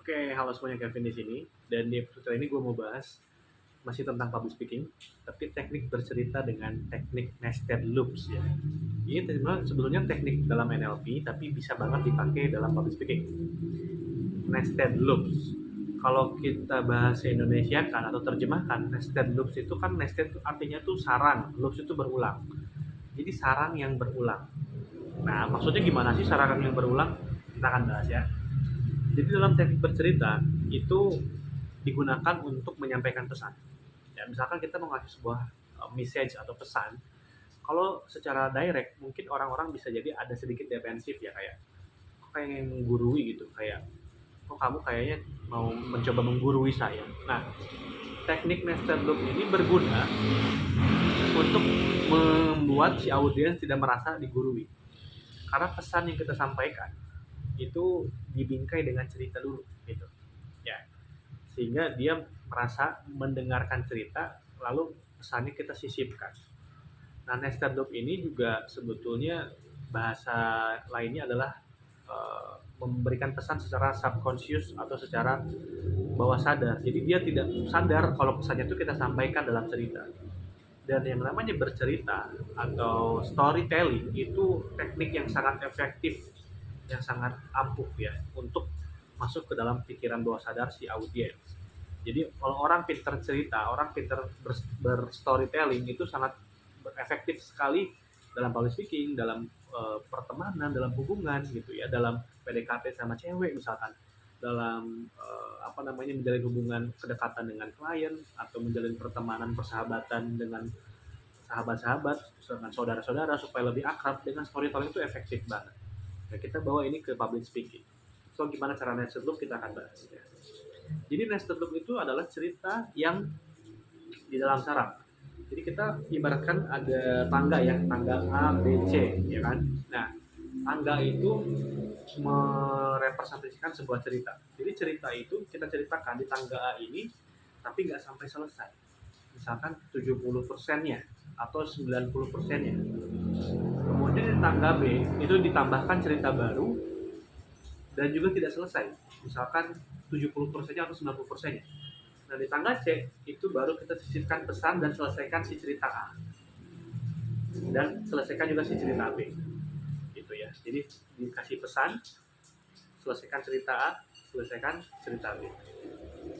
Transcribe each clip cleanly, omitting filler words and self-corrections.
Oke, halo semuanya, Kevin di sini. Dan di episode kali ini gue mau bahas masih tentang public speaking, tapi teknik bercerita dengan teknik nested loops ya. Ini sebetulnya teknik dalam NLP, tapi bisa banget dipakai dalam public speaking. Nested loops. Kalau kita bahasa Indonesia kan atau terjemahkan, nested loops itu kan nested artinya tuh sarang, loops itu berulang. Jadi sarang yang berulang. Nah, maksudnya gimana sih sarang yang berulang? Kita akan bahas ya. Jadi dalam teknik bercerita itu digunakan untuk menyampaikan pesan. Ya, misalkan kita mau ngasih sebuah message atau pesan, kalau secara direct mungkin orang-orang bisa jadi ada sedikit defensif ya, kayak menggurui gitu, kayak oh kamu kayaknya mau mencoba menggurui saya. Nah, teknik nested loop ini berguna untuk membuat si audiens tidak merasa digurui. Karena pesan yang kita sampaikan itu dibingkai dengan cerita dulu gitu. Ya, sehingga dia merasa mendengarkan cerita lalu pesannya kita sisipkan. Nah, nested loop ini juga sebetulnya bahasa lainnya adalah memberikan pesan secara subconscious atau secara bawah sadar. Jadi dia tidak sadar kalau pesannya itu kita sampaikan dalam cerita. Dan yang namanya bercerita atau storytelling itu teknik yang sangat efektif, yang sangat ampuh ya untuk masuk ke dalam pikiran bawah sadar si audiens. Jadi kalau orang pinter cerita, orang pinter berstorytelling itu sangat efektif sekali dalam public speaking, dalam pertemanan, dalam hubungan gitu ya, dalam PDKT sama cewek misalkan, dalam menjalin hubungan kedekatan dengan klien atau menjalin pertemanan persahabatan dengan sahabat-sahabat, dengan saudara-saudara supaya lebih akrab. Dengan storytelling itu efektif banget. Nah, kita bawa ini ke public speaking. So, gimana cara nested loop kita akan bahas ya. Jadi nested loop itu adalah cerita yang di dalam sarang. Jadi kita ibaratkan ada tangga ya, tangga A, B, C, ya kan. Nah, tangga itu merepresentasikan sebuah cerita. Jadi cerita itu kita ceritakan di tangga A ini, tapi nggak sampai selesai. Misalkan 70%-nya atau 90%-nya. Kemudian di tangga B itu ditambahkan cerita baru dan juga tidak selesai. Misalkan 70%-nya atau 90%-nya. Nah, di tangga C itu baru kita sisipkan pesan dan selesaikan si cerita A. Dan selesaikan juga si cerita B. Gitu ya. Jadi dikasih pesan, selesaikan cerita A, selesaikan cerita B.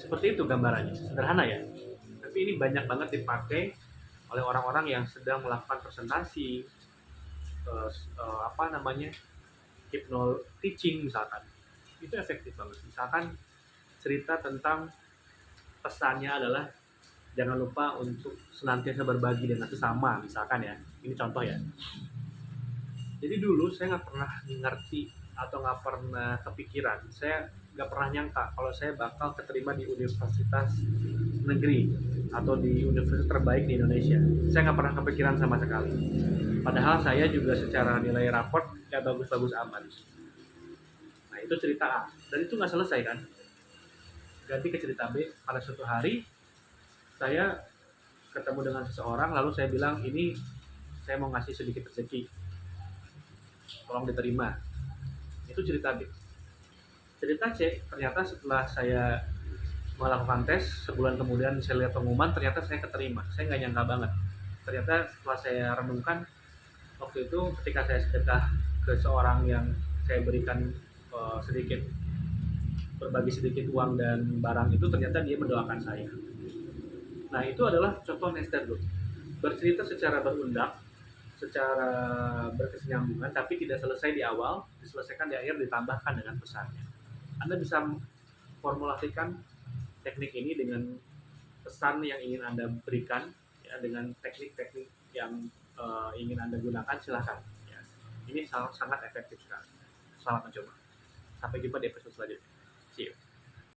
Seperti itu gambarannya. Sederhana ya. Tapi ini banyak banget dipakai oleh orang-orang yang sedang melakukan presentasi, hypno teaching misalkan. Itu efektif banget. Misalkan cerita tentang pesannya adalah jangan lupa untuk senantiasa berbagi dengan sesama misalkan ya, ini contoh ya. Jadi dulu saya nggak pernah ngerti atau nggak pernah kepikiran, saya nggak pernah nyangka kalau saya bakal keterima di universitas negeri atau di universitas terbaik di Indonesia. Saya nggak pernah kepikiran sama sekali, padahal saya juga secara nilai raport nggak bagus-bagus amat. Nah, itu cerita A, dan itu nggak selesai kan. Ganti ke cerita B. Pada suatu hari saya ketemu dengan seseorang, lalu saya bilang, ini saya mau ngasih sedikit rezeki, tolong diterima. Itu cerita B. Cerita C, ternyata setelah saya melakukan tes, sebulan kemudian saya lihat pengumuman, ternyata saya keterima. Saya nggak nyangka banget. Ternyata setelah saya renungkan, waktu itu ketika saya sedekah ke seorang yang saya berikan sedikit, berbagi sedikit uang dan barang itu, ternyata dia mendoakan saya. Nah, itu adalah contoh nested loop. Bercerita secara berundak, secara berkesinambungan, tapi tidak selesai di awal, diselesaikan di akhir, ditambahkan dengan pesannya. Anda bisa formulasikan teknik ini dengan pesan yang ingin Anda berikan, ya, dengan teknik-teknik yang ingin Anda gunakan, silahkan. Ya. Ini sangat efektif sekali. Selamat mencoba. Sampai jumpa di episode selanjutnya. See you.